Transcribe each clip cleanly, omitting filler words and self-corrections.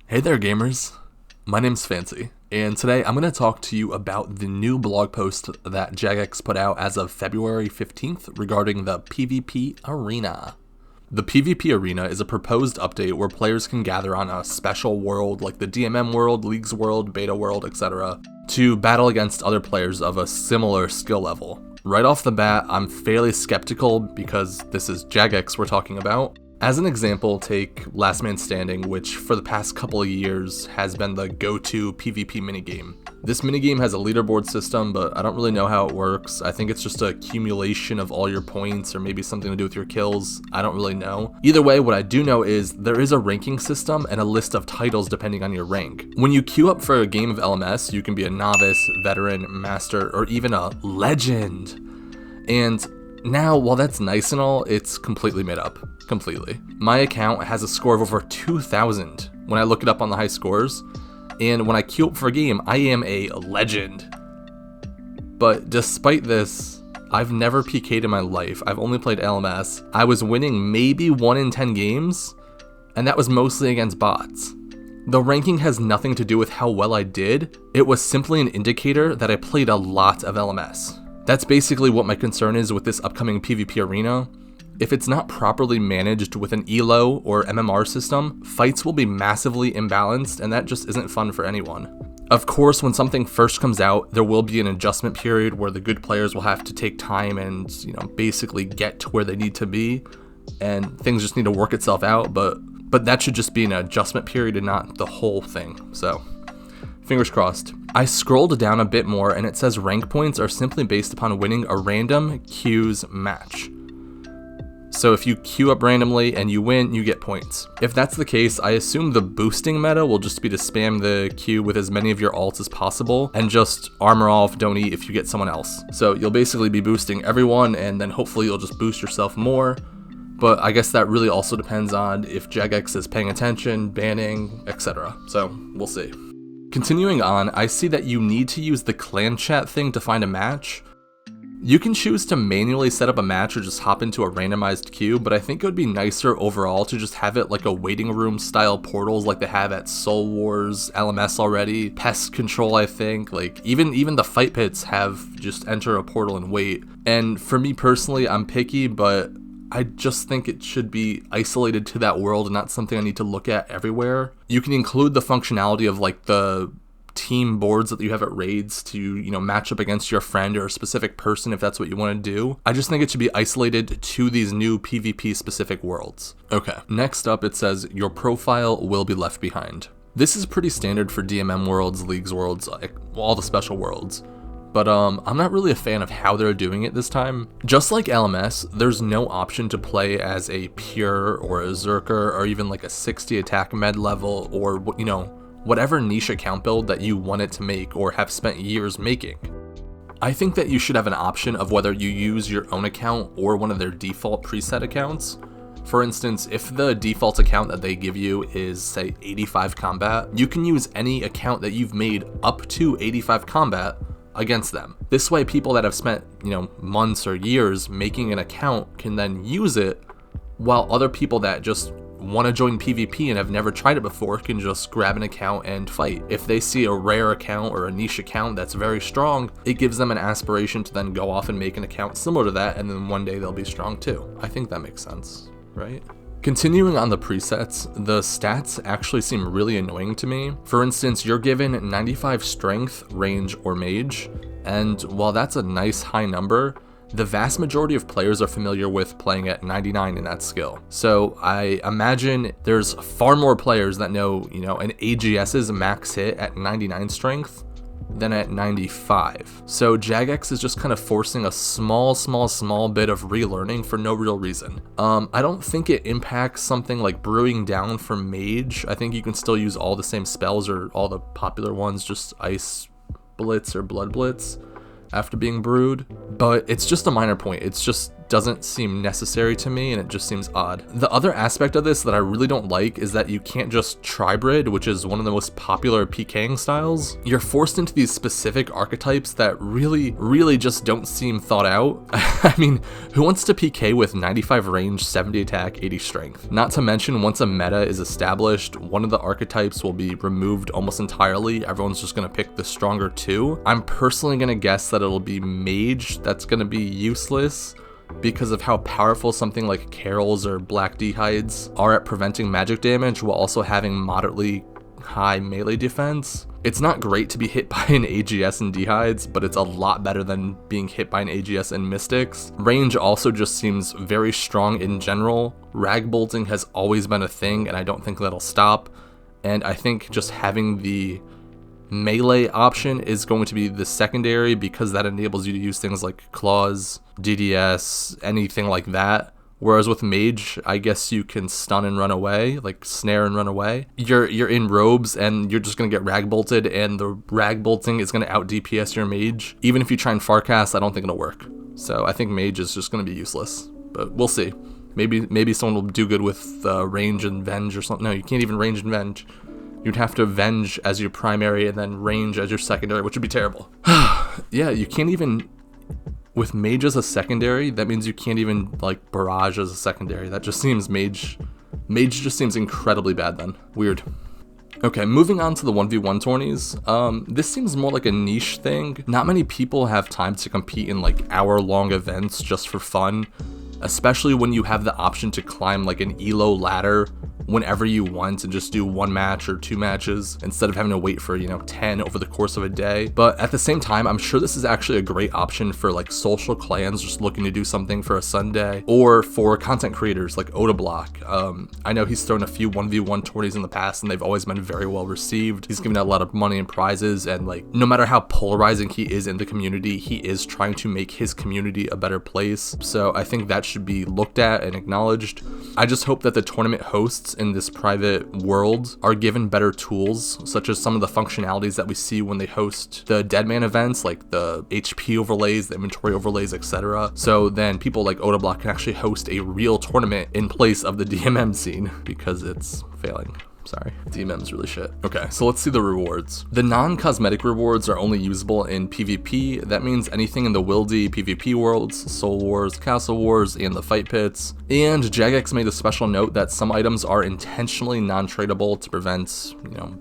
Hey there gamers, my name's Fancy, and today I'm going to talk to you about the new blog post that Jagex put out as of February 15th regarding the PvP Arena. The PvP Arena is a proposed update where players can gather on a special world like the DMM world, Leagues world, Beta world, etc. to battle against other players of a similar skill level. Right off the bat, I'm fairly skeptical because this is Jagex we're talking about. As an example, take Last Man Standing, which for the past couple of years has been the go-to PvP minigame. This minigame has a leaderboard system, but I don't really know how it works. I think it's just a accumulation of all your points or maybe something to do with your kills. I don't really know. Either way, what I do know is there is a ranking system and a list of titles depending on your rank. When you queue up for a game of LMS, you can be a novice, veteran, master, or even a legend. And now, while that's nice and all, it's completely made up. Completely. My account has a score of over 2,000 when I look it up on the high scores, and when I queue up for a game, I am a legend. But despite this, I've never PK'd in my life. I've only played LMS. I was winning maybe 1 in 10 games, and that was mostly against bots. The ranking has nothing to do with how well I did. It was simply an indicator that I played a lot of LMS. That's basically what my concern is with this upcoming PvP Arena. If it's not properly managed with an ELO or MMR system, fights will be massively imbalanced, and that just isn't fun for anyone. Of course, when something first comes out, there will be an adjustment period where the good players will have to take time and, basically get to where they need to be, and things just need to work itself out, but that should just be an adjustment period and not the whole thing, so fingers crossed. I scrolled down a bit more and it says rank points are simply based upon winning a random queues match. So if you queue up randomly and you win, you get points. If that's the case, I assume the boosting meta will just be to spam the queue with as many of your ults as possible and just armor off, don't eat if you get someone else. So you'll basically be boosting everyone and then hopefully you'll just boost yourself more. But I guess that really also depends on if Jagex is paying attention, banning, etc. So we'll see. Continuing on, I see that you need to use the clan chat thing to find a match. You can choose to manually set up a match or just hop into a randomized queue, but I think it would be nicer overall to just have it like a waiting room style portals like they have at Soul Wars, LMS already, Pest Control I think, like even the fight pits have just enter a portal and wait. And for me personally, I'm picky, but I just think it should be isolated to that world and not something I need to look at everywhere. You can include the functionality of like the team boards that you have at raids to, match up against your friend or a specific person if that's what you want to do. I just think it should be isolated to these new PvP specific worlds. Okay, next up it says your profile will be left behind. This is pretty standard for DMM worlds, Leagues worlds, like all the special worlds. But I'm not really a fan of how they're doing it this time. Just like LMS, there's no option to play as a pure or a Zerker or even like a 60 attack med level or, whatever niche account build that you wanted to make or have spent years making. I think that you should have an option of whether you use your own account or one of their default preset accounts. For instance, if the default account that they give you is, say, 85 combat, you can use any account that you've made up to 85 combat against them. This way, people that have spent, months or years making an account can then use it, while other people that just want to join PvP and have never tried it before can just grab an account and fight. If they see a rare account or a niche account that's very strong, it gives them an aspiration to then go off and make an account similar to that, and then one day they'll be strong too. I think that makes sense, right? Continuing on the presets, the stats actually seem really annoying to me. For instance, you're given 95 strength, range, or mage, and while that's a nice high number, the vast majority of players are familiar with playing at 99 in that skill. So I imagine there's far more players that know, an AGS's max hit at 99 strength than at 95. So Jagex is just kind of forcing a small bit of relearning for no real reason. I don't think it impacts something like brewing down for Mage. I think you can still use all the same spells or all the popular ones, just Ice Blitz or Blood Blitz after being brewed, but it's just a minor point. It's just doesn't seem necessary to me, and it just seems odd. The other aspect of this that I really don't like is that you can't just tribrid, which is one of the most popular PKing styles. You're forced into these specific archetypes that really just don't seem thought out. I mean, who wants to PK with 95 range, 70 attack, 80 strength? Not to mention, once a meta is established, one of the archetypes will be removed almost entirely. Everyone's just gonna pick the stronger two. I'm personally gonna guess that it'll be Mage that's gonna be useless, because of how powerful something like Carol's or Black Dehides are at preventing magic damage while also having moderately high melee defense. It's not great to be hit by an AGS and Dehides, but it's a lot better than being hit by an AGS and Mystics. Range also just seems very strong in general. Rag bolting has always been a thing, and I don't think that'll stop. And I think just having the melee option is going to be the secondary, because that enables you to use things like claws, DDS, anything like that. Whereas with Mage, I guess you can stun and run away, like snare and run away. You're in robes and you're just gonna get rag bolted, and the rag bolting is gonna out DPS your Mage. Even if you try and farcast, I don't think it'll work. So I think Mage is just gonna be useless, but we'll see. Maybe someone will do good with range and Venge or something. No, you can't even range and Venge. You'd have to Venge as your primary and then range as your secondary, which would be terrible. Yeah, you can't even, with Mage as a secondary, that means you can't even like barrage as a secondary. That just seems Mage just seems incredibly bad then. Weird. Okay, moving on to the 1v1 tourneys. This seems more like a niche thing. Not many people have time to compete in like hour-long events just for fun, especially when you have the option to climb like an elo ladder whenever you want and just do one match or two matches instead of having to wait for, 10 over the course of a day. But at the same time, I'm sure this is actually a great option for like social clans just looking to do something for a Sunday, or for content creators like Odablock. I know he's thrown a few 1v1 tourneys in the past and they've always been very well received. He's given out a lot of money and prizes, and like no matter how polarizing he is in the community, he is trying to make his community a better place. So I think that should be looked at and acknowledged. I just hope that the tournament hosts in this private world are given better tools, such as some of the functionalities that we see when they host the Deadman events, like the HP overlays, the inventory overlays, etc. So then people like Odablock can actually host a real tournament in place of the DMM scene, because it's failing. Sorry, DMM's really shit. Okay, so let's see the rewards. The non-cosmetic rewards are only usable in PvP. That means anything in the Wildy PvP worlds, Soul Wars, Castle Wars, and the Fight Pits. And Jagex made a special note that some items are intentionally non-tradable to prevent,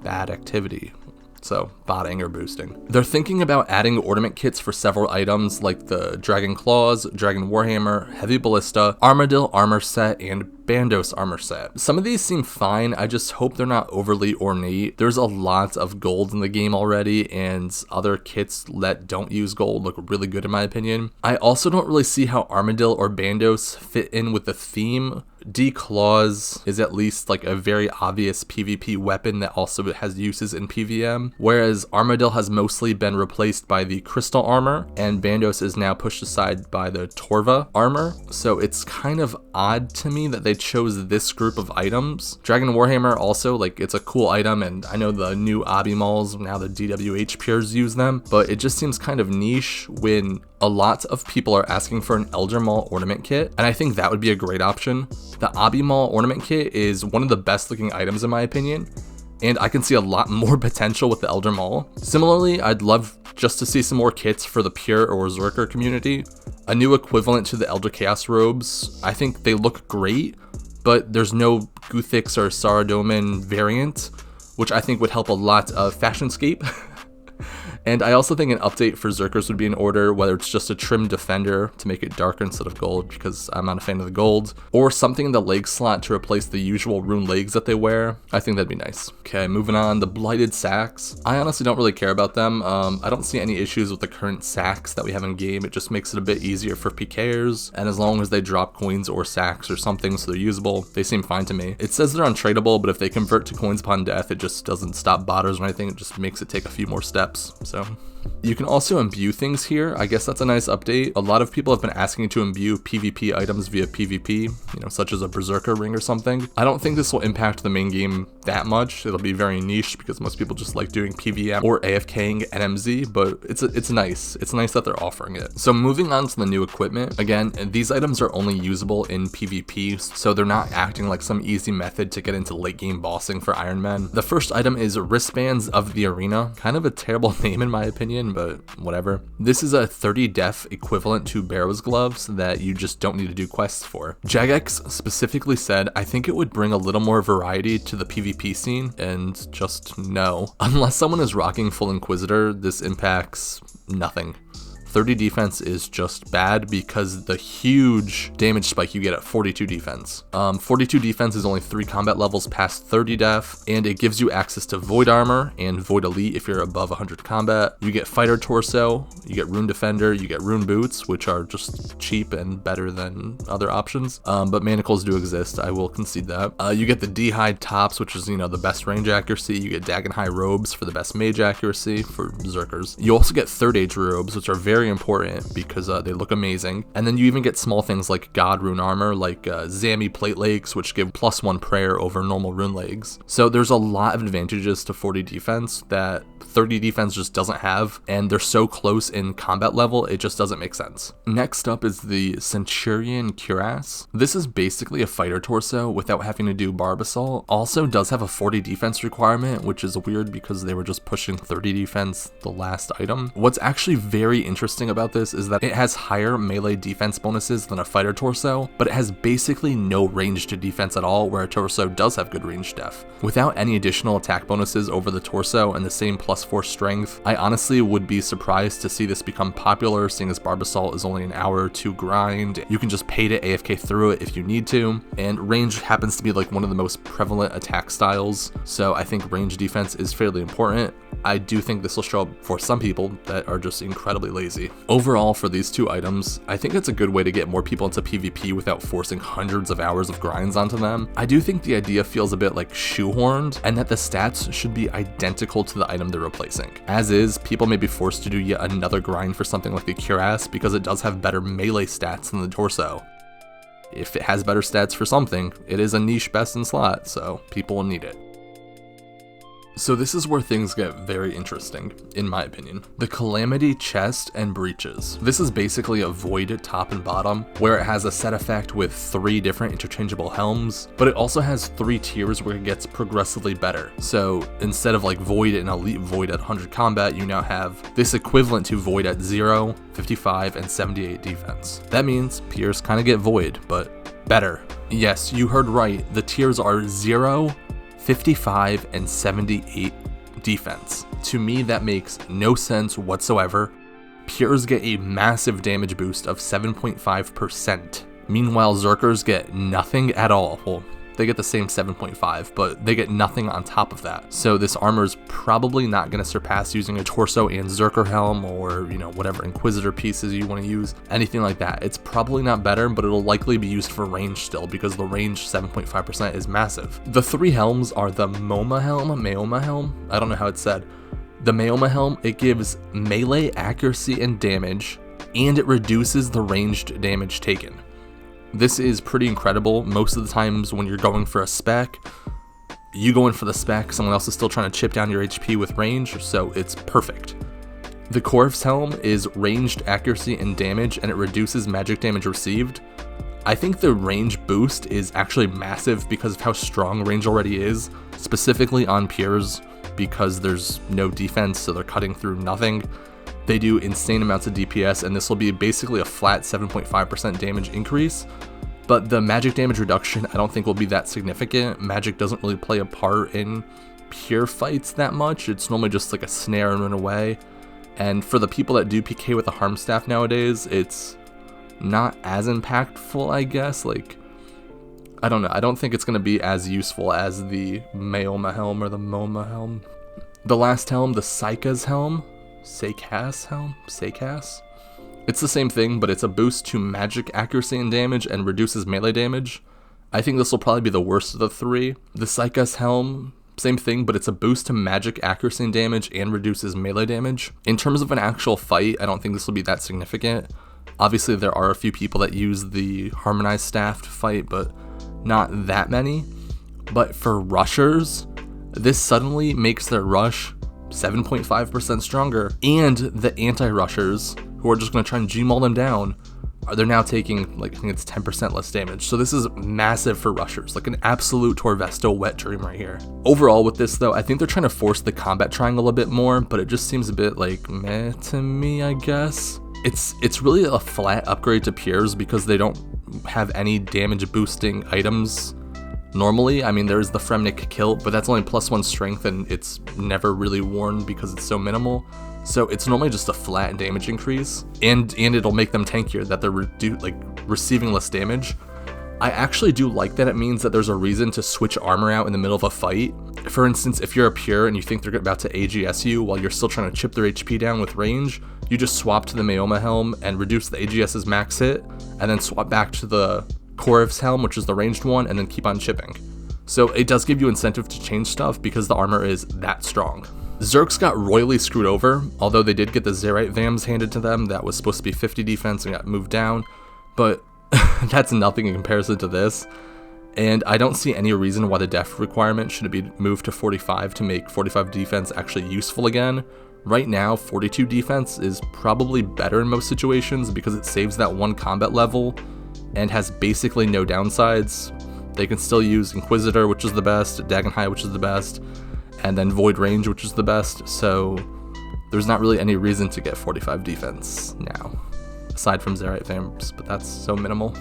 bad activity. So botting or boosting. They're thinking about adding ornament kits for several items like the Dragon Claws, Dragon Warhammer, Heavy Ballista, Armadillo armor set, and Bandos armor set. Some of these seem fine, I just hope they're not overly ornate. There's a lot of gold in the game already, and other kits that don't use gold look really good in my opinion. I also don't really see how Armadillo or Bandos fit in with the theme. D-Claws is at least like a very obvious PvP weapon that also has uses in PVM, whereas Armadillo has mostly been replaced by the Crystal armor, and Bandos is now pushed aside by the Torva armor. So it's kind of odd to me that they chose this group of items. Dragon Warhammer also, like, it's a cool item, and I know the new Obby Malls, now the DWH peers use them, but it just seems kind of niche when a lot of people are asking for an Elder Maul ornament kit, and I think that would be a great option. The Obby Maul ornament kit is one of the best looking items in my opinion, and I can see a lot more potential with the Elder Maul. Similarly, I'd love just to see some more kits for the Pure or Zerker community. A new equivalent to the Elder Chaos robes. I think they look great, but there's no Guthix or Saradomin variant, which I think would help a lot of Fashionscape. And I also think an update for Zerkers would be in order, whether it's just a trimmed defender to make it darker instead of gold, because I'm not a fan of the gold, or something in the leg slot to replace the usual rune legs that they wear. I think that'd be nice. Okay, moving on, the Blighted Sacks. I honestly don't really care about them. I don't see any issues with the current sacks that we have in game. It just makes it a bit easier for PKers, and as long as they drop coins or sacks or something so they're usable, they seem fine to me. It says they're untradeable, but if they convert to coins upon death, it just doesn't stop botters or anything. It just makes it take a few more steps. So you can also imbue things here. I guess that's a nice update. A lot of people have been asking to imbue PvP items via PvP, such as a Berserker ring or something. I don't think this will impact the main game that much. It'll be very niche because most people just like doing PVM or AFKing NMZ, but it's nice. It's nice that they're offering it. So moving on to the new equipment, again, these items are only usable in PvP, so they're not acting like some easy method to get into late game bossing for Iron Men. The first item is wristbands of the arena. Kind of a terrible name in my opinion, but whatever. This is a 30 def equivalent to Barrow's gloves that you just don't need to do quests for. Jagex specifically said, I think it would bring a little more variety to the PvP scene, and just no. Unless someone is rocking full Inquisitor, this impacts nothing. 30 defense is just bad because the huge damage spike you get at 42 defense. 42 defense is only 3 combat levels past 30 def, and it gives you access to Void Armor and Void Elite if you're above 100 combat. You get Fighter Torso, you get Rune Defender, you get Rune Boots, which are just cheap and better than other options, but manacles do exist, I will concede that. You get the D-Hide Tops, which is, the best range accuracy. You get Dagon High Robes for the best mage accuracy for Berserkers. You also get Third Age Robes, which are very important because they look amazing. And then you even get small things like God Rune Armor, like Zami Plate Legs, which give +1 prayer over normal rune legs. So there's a lot of advantages to 40 defense that 30 defense just doesn't have, and they're so close in combat level, it just doesn't make sense. Next up is the Centurion Cuirass. This is basically a fighter torso without having to do Barb Assault. Also does have a 40 defense requirement, which is weird because they were just pushing 30 defense the last item. What's actually very interesting about this is that it has higher melee defense bonuses than a fighter torso, but it has basically no ranged defense at all, where a torso does have good range def. Without any additional attack bonuses over the torso and the same +4 strength, I honestly would be surprised to see this become popular, seeing as Barb Assault is only an hour or 2 grind. You can just pay to AFK through it if you need to, and range happens to be like one of the most prevalent attack styles, so I think range defense is fairly important. I do think this will show up for some people that are just incredibly lazy. Overall, for these 2 items, I think it's a good way to get more people into PvP without forcing hundreds of hours of grinds onto them. I do think the idea feels a bit like shoehorned, and that the stats should be identical to the item they're replacing. As is, people may be forced to do yet another grind for something like the Cuirass because it does have better melee stats than the torso. If it has better stats for something, it is a niche best in slot, so people will need it. So this is where things get very interesting, in my opinion. The Calamity Chest and Breeches. This is basically a Void top and bottom, where it has a set effect with 3 different interchangeable helms, but it also has 3 tiers where it gets progressively better. So instead of like Void and Elite Void at 100 combat, you now have this equivalent to Void at 0, 55, and 78 defense. That means peers kind of get Void, but better. Yes, you heard right, the tiers are 0, 55, and 78 defense. To me, that makes no sense whatsoever. Pures get a massive damage boost of 7.5%. Meanwhile, Zerkers get nothing at all. Well, they get the same 7.5, but they get nothing on top of that. So this armor is probably not going to surpass using a torso and Zerker helm, or whatever Inquisitor pieces you want to use, anything like that. It's probably not better, but it'll likely be used for range still, because the range 7.5% is massive. The 3 helms are the Meoma helm, I don't know how it's said. The Meoma helm, it gives melee accuracy and damage, and it reduces the ranged damage taken. This is pretty incredible. Most of the times when you're going for a spec, you go in for the spec, someone else is still trying to chip down your HP with range, so it's perfect. The Corv's helm is ranged accuracy and damage, and it reduces magic damage received. I think the range boost is actually massive because of how strong range already is, specifically on Pures, because there's no defense, so they're cutting through nothing. They do insane amounts of DPS, and this will be basically a flat 7.5% damage increase, but the magic damage reduction I don't think will be that significant. Magic doesn't really play a part in pure fights that much. It's normally just like a snare and run away, and for the people that do PK with a harm staff nowadays, it's not as impactful, I guess. Like, I don't know, I don't think it's going to be as useful as the Meoma helm or the Meoma helm. The last helm, the Saika's helm, Seikas? It's the same thing, but it's a boost to magic accuracy and damage and reduces melee damage. I think this will probably be the worst of the 3. The Seikas helm, same thing, but it's a boost to magic accuracy and damage and reduces melee damage. In terms of an actual fight, I don't think this will be that significant. Obviously, there are a few people that use the harmonized staff to fight, but not that many. But for rushers, This suddenly makes their rush 7.5% stronger, and the anti-rushers, who are just going to try and Gmaul them down, they're now taking, like, I think it's 10% less damage. So this is massive for rushers, like an absolute Torvesto wet dream right here. Overall with this though, I think they're trying to force the combat triangle a bit more, but it just seems a bit like meh to me, I guess. It's really a flat upgrade to Piers because they don't have any damage boosting items normally. I mean, there's the Fremnik kilt, but that's only +1 strength and it's never really worn because it's so minimal. So it's normally just a flat damage increase, and it'll make them tankier, that they're receiving less damage. I actually do like that it means that there's a reason to switch armor out in the middle of a fight. For instance, if you're a Pure and you think they're about to AGS you while you're still trying to chip their HP down with range, you just swap to the Mayoma helm and reduce the AGS's max hit, and then swap back to the Koriv's helm, which is the ranged one, and then keep on chipping. So it does give you incentive to change stuff because the armor is that strong. Zerks got royally screwed over, although they did get the Zerite Vams handed to them that was supposed to be 50 defense and got moved down, but that's nothing in comparison to this. And I don't see any reason why the def requirement should be moved to 45 to make 45 defense actually useful again. Right now, 42 defense is probably better in most situations because it saves that one combat level and has basically no downsides. They can still use Inquisitor, which is the best, Dagonhai, which is the best, and then Void Range, which is the best, so there's not really any reason to get 45 defense now, aside from Zerite Vamps, but that's so minimal.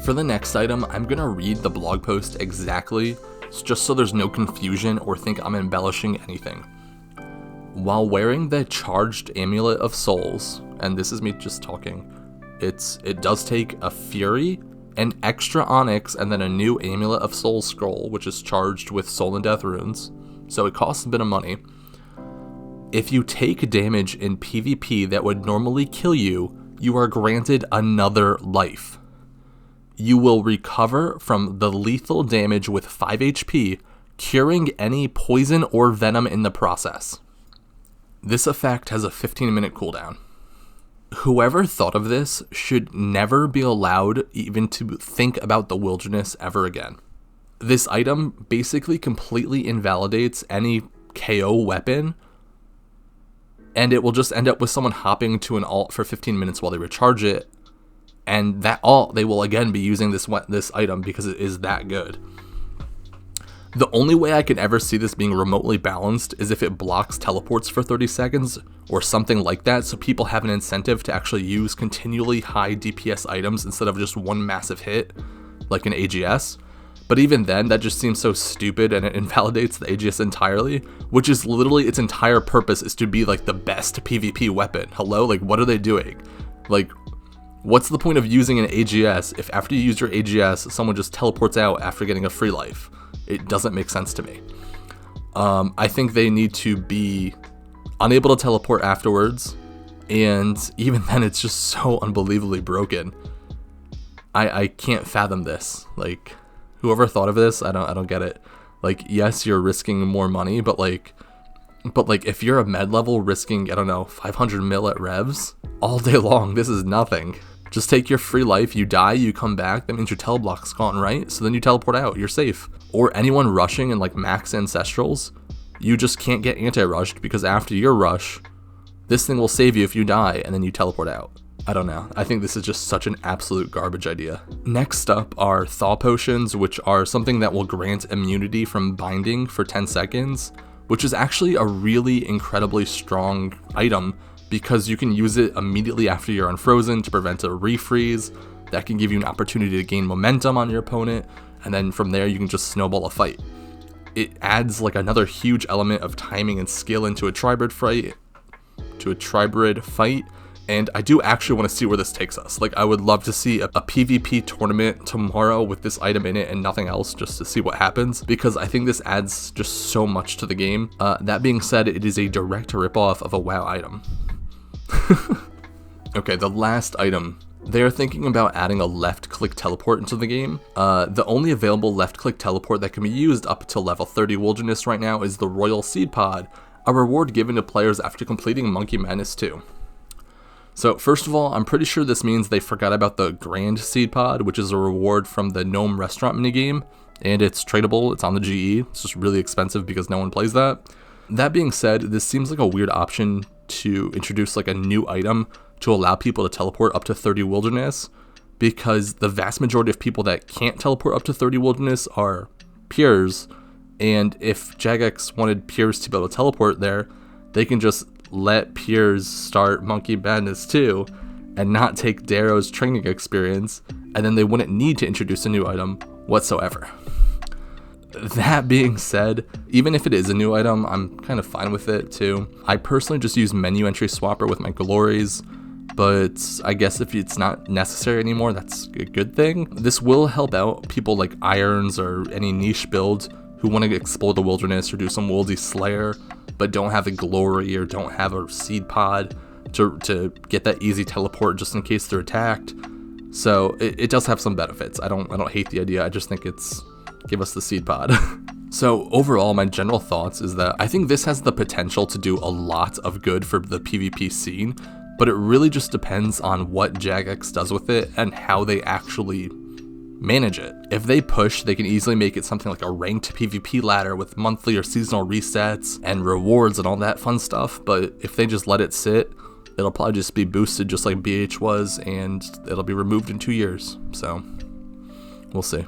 For the next item, I'm going to read the blog post exactly, just so there's no confusion or think I'm embellishing anything. While wearing the Charged Amulet of Souls, and this is me just talking, it does take a Fury, an extra Onyx, and then a new Amulet of Souls scroll, which is charged with Soul and Death runes, so it costs a bit of money. If you take damage in PvP that would normally kill you, you are granted another life. You will recover from the lethal damage with 5 HP, curing any poison or venom in the process. This effect has a 15-minute cooldown. Whoever thought of this should never be allowed even to think about the wilderness ever again. This item basically completely invalidates any KO weapon, and it will just end up with someone hopping to an alt for 15 minutes while they recharge it, and that alt, they will again be using this item because it is that good. The only way I can ever see this being remotely balanced is if it blocks teleports for 30 seconds or something like that, so people have an incentive to actually use continually high DPS items instead of just one massive hit, like an AGS. But even then, that just seems so stupid and it invalidates the AGS entirely, which is literally its entire purpose is to be like the best PvP weapon. Hello? Like, what are they doing? Like, what's the point of using an AGS if after you use your AGS, someone just teleports out after getting a free life? It doesn't make sense to me. I think they need to be unable to teleport afterwards, and even then it's just so unbelievably broken. I can't fathom this. Like, whoever thought of this, I don't get it. Like, yes, you're risking more money, but like if you're a med level risking, I don't know, 500 mil at revs all day long, this is nothing. Just take your free life, you die, you come back, that means your teleblock's gone, right? So then you teleport out, you're safe. Or anyone rushing in like max ancestrals, you just can't get anti-rushed because after your rush, this thing will save you if you die and then you teleport out. I don't know, I think this is just such an absolute garbage idea. Next up are Thaw Potions, which are something that will grant immunity from binding for 10 seconds, which is actually a really incredibly strong item because you can use it immediately after you're unfrozen to prevent a refreeze. That can give you an opportunity to gain momentum on your opponent, and then from there you can just snowball a fight. It adds like another huge element of timing and skill into a tribrid fight, and I do actually want to see where this takes us. Like, I would love to see a PvP tournament tomorrow with this item in it and nothing else, just to see what happens, because I think this adds just so much to the game. That being said, it is a direct ripoff of a WoW item. Okay, the last item. They are thinking about adding a left-click teleport into the game. The only available left-click teleport that can be used up to level 30 Wilderness right now is the Royal Seed Pod, a reward given to players after completing Monkey Madness 2. So first of all, I'm pretty sure this means they forgot about the Grand Seed Pod, which is a reward from the Gnome Restaurant minigame. and it's tradable. It's on the GE. It's just really expensive because no one plays that. That being said, this seems like a weird option to introduce like a new item to allow people to teleport up to 30 wilderness, because the vast majority of people that can't teleport up to 30 wilderness are peers, and if Jagex wanted peers to be able to teleport there, they can just let peers start Monkey Madness 2 and not take Darrow's training experience, and then they wouldn't need to introduce a new item whatsoever. That being said, even if it is a new item, I'm kind of fine with it too. I personally just use menu entry swapper with my glories, but I guess if it's not necessary anymore, that's a good thing. This will help out people like Irons or any niche build who want to explore the wilderness or do some Wildy Slayer, but don't have a glory or don't have a seed pod to get that easy teleport just in case they're attacked. So it does have some benefits. I don't hate the idea. I just think it's give us the seed pod. So overall, my general thoughts is that I think this has the potential to do a lot of good for the PvP scene, but it really just depends on what Jagex does with it and how they actually manage it. If they push, they can easily make it something like a ranked PvP ladder with monthly or seasonal resets and rewards and all that fun stuff, but if they just let it sit, it'll probably just be boosted just like BH was, and it'll be removed in 2 years. So we'll see.